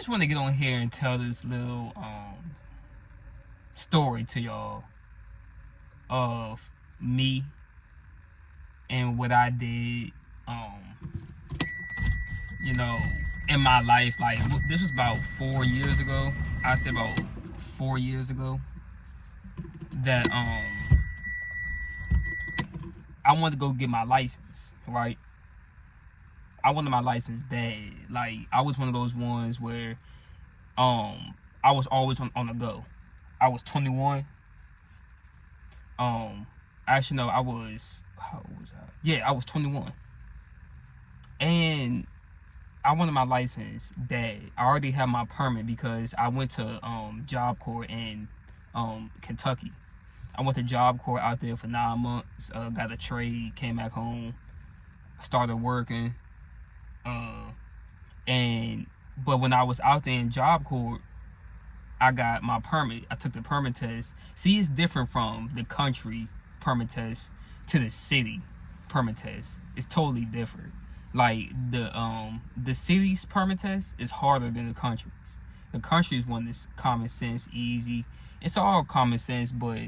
just want to get on here and tell this little story to y'all of me and what I did you know, in my life. Like, this was about 4 years ago. I say about 4 years ago that I wanted to go get my license, right? I wanted my license bad. Like, I was one of those ones where I was always on the go. I was 21. Actually, no, how old was I? Yeah, I was 21. And I wanted my license bad. I already had my permit because I went to Job Corps in Kentucky. I went to Job Corps out there for 9 months. Got a trade, came back home, started working. But when I was out there in Job Corps, I got my permit. I took the permit test. See, it's different from the country permit test to the city permit test. It's totally different. Like, the city's permit test is harder than the country's. The country's one is common sense, easy. It's all common sense, but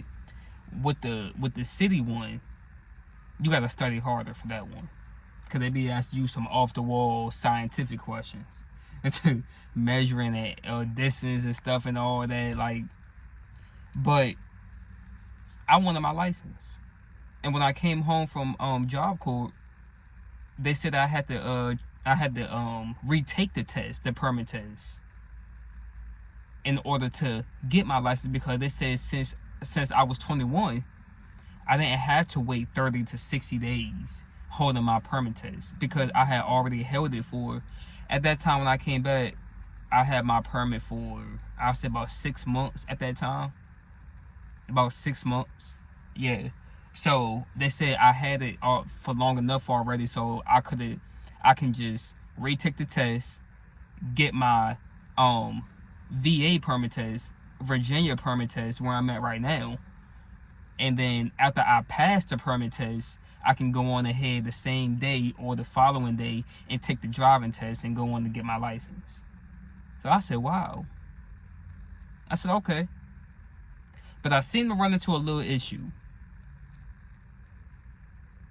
with the city one, you gotta study harder for that one, cause they be asking you some off the wall scientific questions, measuring that distance and stuff and all that. Like, but I wanted my license, and when I came home from Job Corps, they said I had to retake the test, the permit test, in order to get my license, because they said since I was 21, I didn't have to wait 30 to 60 days holding my permit test, because I had already held it for, at that time when I came back, I had my permit for, I'll say about 6 months at that time. About 6 months. Yeah. So they said I had it for long enough already, so I can just retake the test, get my VA permit test, Virginia permit test, where I'm at right now, and then after I pass the permit test, I can go on ahead the same day or the following day and take the driving test and go on to get my license. So I said, wow. I said, okay. But I seem to run into a little issue.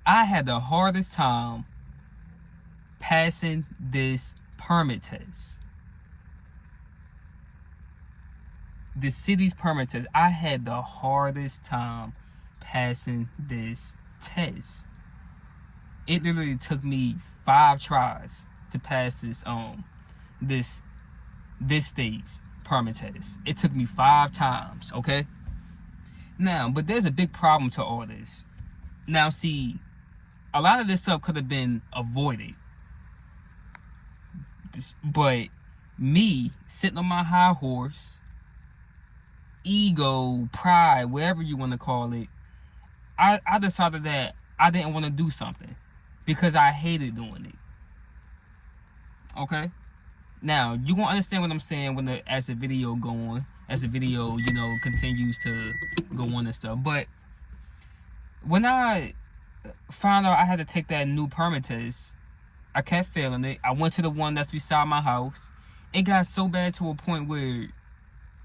I had the hardest time passing this permit test. The city's permit test. I had the hardest time passing this test. It literally took me 5 tries to pass this state's permit test. It took me 5 times, okay? Now, but there's a big problem to all this. Now, see, a lot of this stuff could have been avoided, but me sitting on my high horse, ego, pride, whatever you want to call it, I decided that I didn't want to do something because I hated doing it. Okay? Now, you're going to understand what I'm saying as the video go on, as the video, continues to go on and stuff. But when I found out I had to take that new permit test, I kept failing it. I went to the one that's beside my house. It got so bad to a point where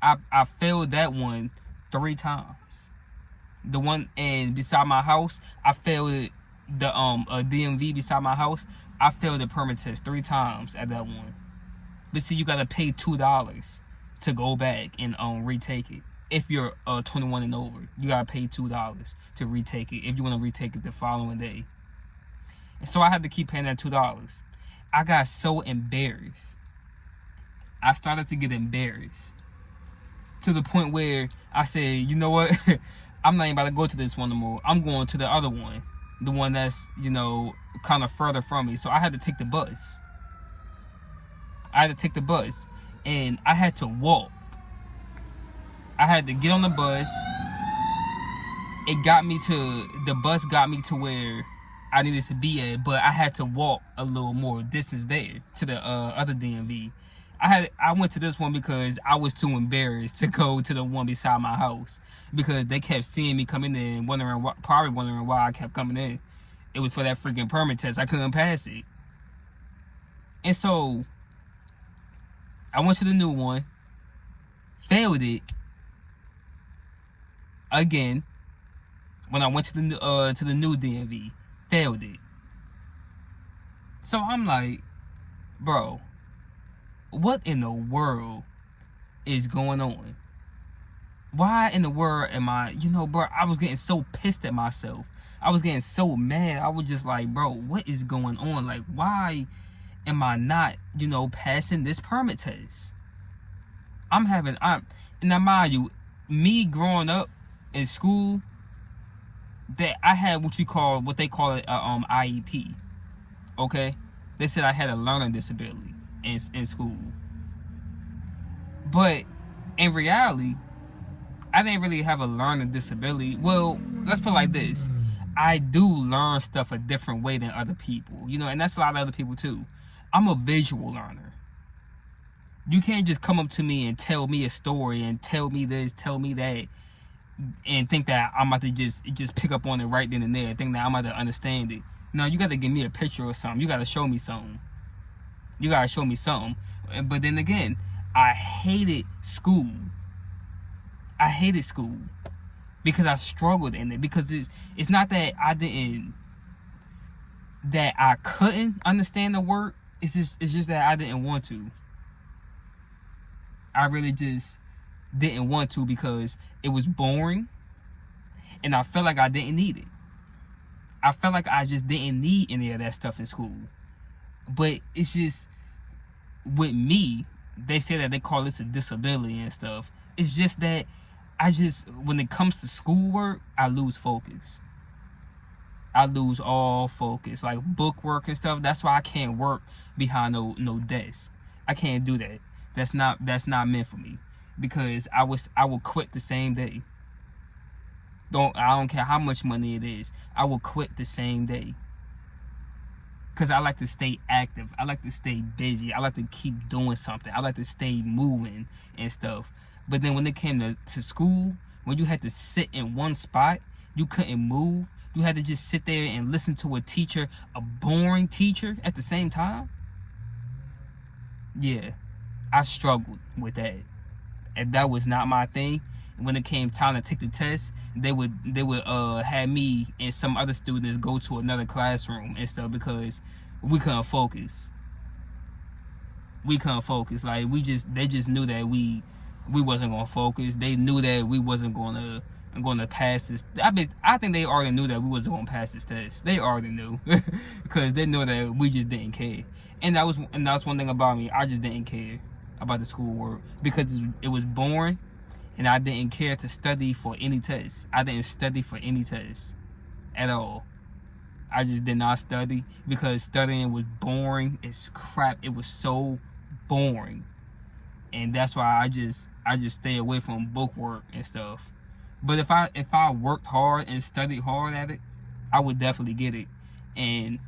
I failed that one 3 times. The one beside my house, I failed it. The DMV beside my house, I failed the permit test 3 times at that one. But see, you gotta pay $2 to go back and retake it. If you're 21 and over, you gotta pay $2 to retake it if you want to retake it the following day. And so I had to keep paying that $2. I got so embarrassed. I started to get embarrassed to the point where I said, you know what? I'm not even about to go to this one no more. I'm going to the other one, the one that's kind of further from me. So I had to take the bus. And I had to walk. I had to get on the bus. The bus got me to where I needed to be at, but I had to walk a little more distance there to the other DMV. I went to this one because I was too embarrassed to go to the one beside my house, because they kept seeing me come in there and probably wondering why I kept coming in. It was for that freaking permit test. I couldn't pass it. And so I went to the new one, failed it again. When I went to the new DMV, failed it. So I'm like, bro, what in the world is going on? Why in the world am I, bro, I was getting so pissed at myself. I was getting so mad. I was just like, bro, what is going on? Like, why am I not, passing this permit test? Now mind you, me growing up in school, that I had what they call it IEP. Okay? They said I had a learning disability in school. But in reality, I didn't really have a learning disability. Well, let's put it like this. I do learn stuff a different way than other people. And that's a lot of other people too. I'm a visual learner. You can't just come up to me and tell me a story and tell me this, tell me that, and think that I'm about to just pick up on it right then and there. Think that I'm about to understand it. No, you got to give me a picture or something. You got to show me something. But then again, I hated school. Because I struggled in it. Because it's not that I couldn't understand the work. It's just that I didn't want to. I really just didn't want to because it was boring, and I felt like I didn't need it. I felt like I just didn't need any of that stuff in school. But it's just, with me, they say that they call this a disability and stuff. It's just that when it comes to schoolwork, I lose focus. I lose all focus. Like book work and stuff, that's why I can't work behind no desk. I can't do that. That's not meant for me. Because I will quit the same day. I don't care how much money it is. I will quit the same day. Because I like to stay active. I like to stay busy. I like to keep doing something. I like to stay moving and stuff. But then when it came to school, when you had to sit in one spot, you couldn't move. You had to just sit there and listen to a boring teacher at the same time. Yeah, I struggled with that. And that was not my thing. When it came time to take the test, they would have me and some other students go to another classroom and stuff because we couldn't focus. Like they just knew that we wasn't gonna focus. They knew that we wasn't gonna pass this. I think they already knew that we wasn't gonna pass this test. They already knew because they knew that we just didn't care. And that was one thing about me. I just didn't care about the schoolwork because it was boring. And I didn't care to study for any test. I didn't study for any test at all. I just did not study because studying was boring as crap. It was so boring. And that's why I just stay away from book work and stuff. But if I worked hard and studied hard at it, I would definitely get it. And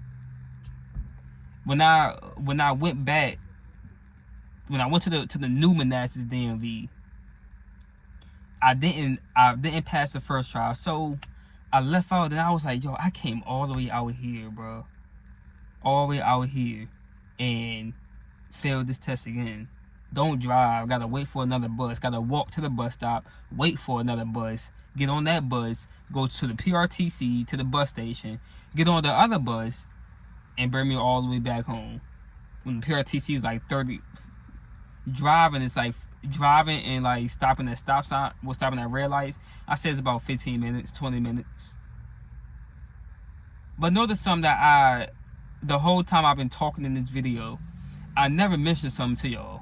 when I went back, when I went to the new Manassas DMV, I didn't pass the first trial, so I left out. And I was like, yo, I came all the way out here, bro, all the way out here, and failed this test again. Don't drive. Gotta wait for another bus. Gotta walk to the bus stop. Wait for another bus. Get on that bus. Go to the PRTC, to the bus station. Get on the other bus, and bring me all the way back home. When the PRTC is like 30, driving and like stopping at stop sign, stopping at red lights, I said it's about 15 minutes, 20 minutes. But notice something that the whole time I've been talking in this video, I never mentioned something to y'all.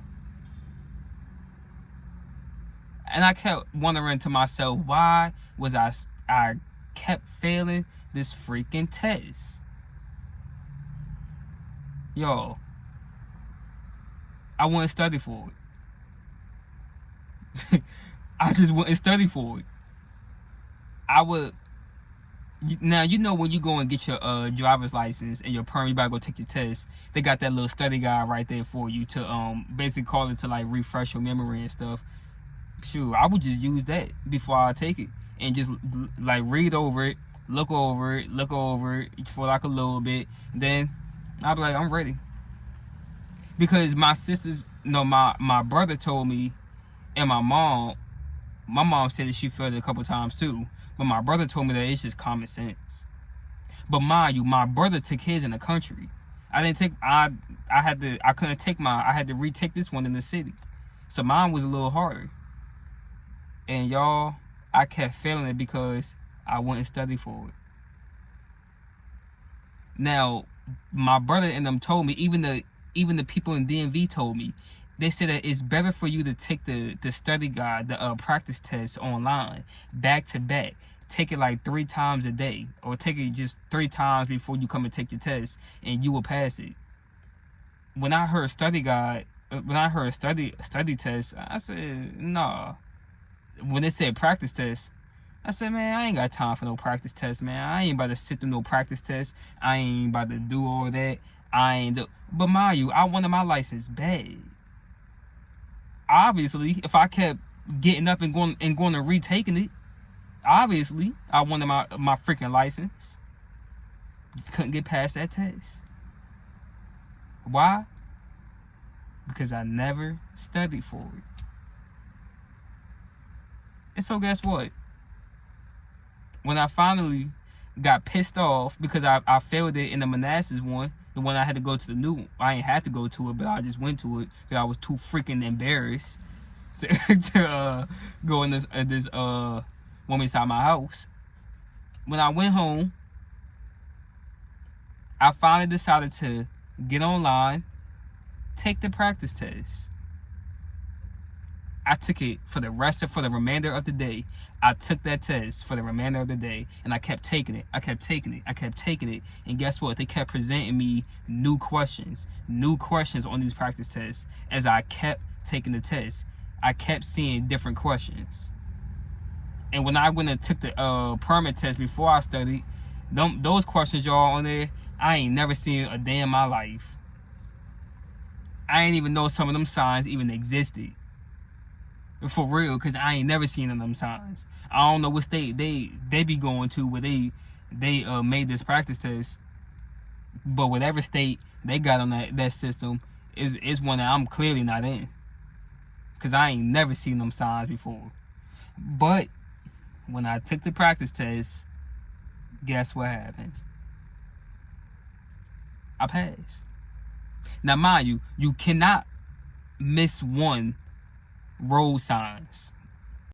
And I kept wondering to myself, why was I kept failing this freaking test? Yo, I wouldn't study for it. I just wouldn't study for it. I would. Now, when you go and get your driver's license and your permit, you about to go take your test, they got that little study guide right there for you to basically call it to like refresh your memory and stuff. Shoot, I would just use that before I take it and just like read over it, look over it for like a little bit, and then I'll be like, I'm ready. Because my sisters, no, my brother told me, and my mom said that she failed it a couple times too. But my brother told me that it's just common sense. But mind you, my brother took his in the country. I didn't take I couldn't take I had to retake this one in the city. So mine was a little harder. And y'all, I kept failing it because I wouldn't study for it. Now, my brother and them told me, even the people in DMV told me, they said that it's better for you to take the study guide, the practice test online, back to back. Take it like 3 times a day, or take it just 3 times before you come and take your test, and you will pass it. When I heard study guide, when I heard study test, I said, nah. When they said practice test, I said, man, I ain't got time for no practice test, man. I ain't about to sit through no practice test. I ain't about to do all that. But mind you, I wanted my license bad. Obviously, if I kept getting up and going and retaking it, obviously, I wanted my freaking license. Just couldn't get past that test. Why? Because I never studied for it. And so guess what? When I finally got pissed off because I failed it in the Manassas one, the one I had to go to the new one. I ain't had to go to it, but I just went to it because I was too freaking embarrassed to go in this woman inside my house. When I went home, I finally decided to get online, take the practice test. I took it for the remainder of the day. I took that test for the remainder of the day, and I kept taking it. I kept taking it. And guess what? They kept presenting me new questions on these practice tests. As I kept taking the test, I kept seeing different questions. And when I went and took the permit test before I studied, those questions y'all on there, I ain't never seen a day in my life. I ain't even know some of them signs even existed. For real, because I ain't never seen them signs. I don't know what state they be going to where they made this practice test. But whatever state they got on that system is one that I'm clearly not in. Because I ain't never seen them signs before. But when I took the practice test, guess what happened? I passed. Now mind you, you cannot miss one road signs.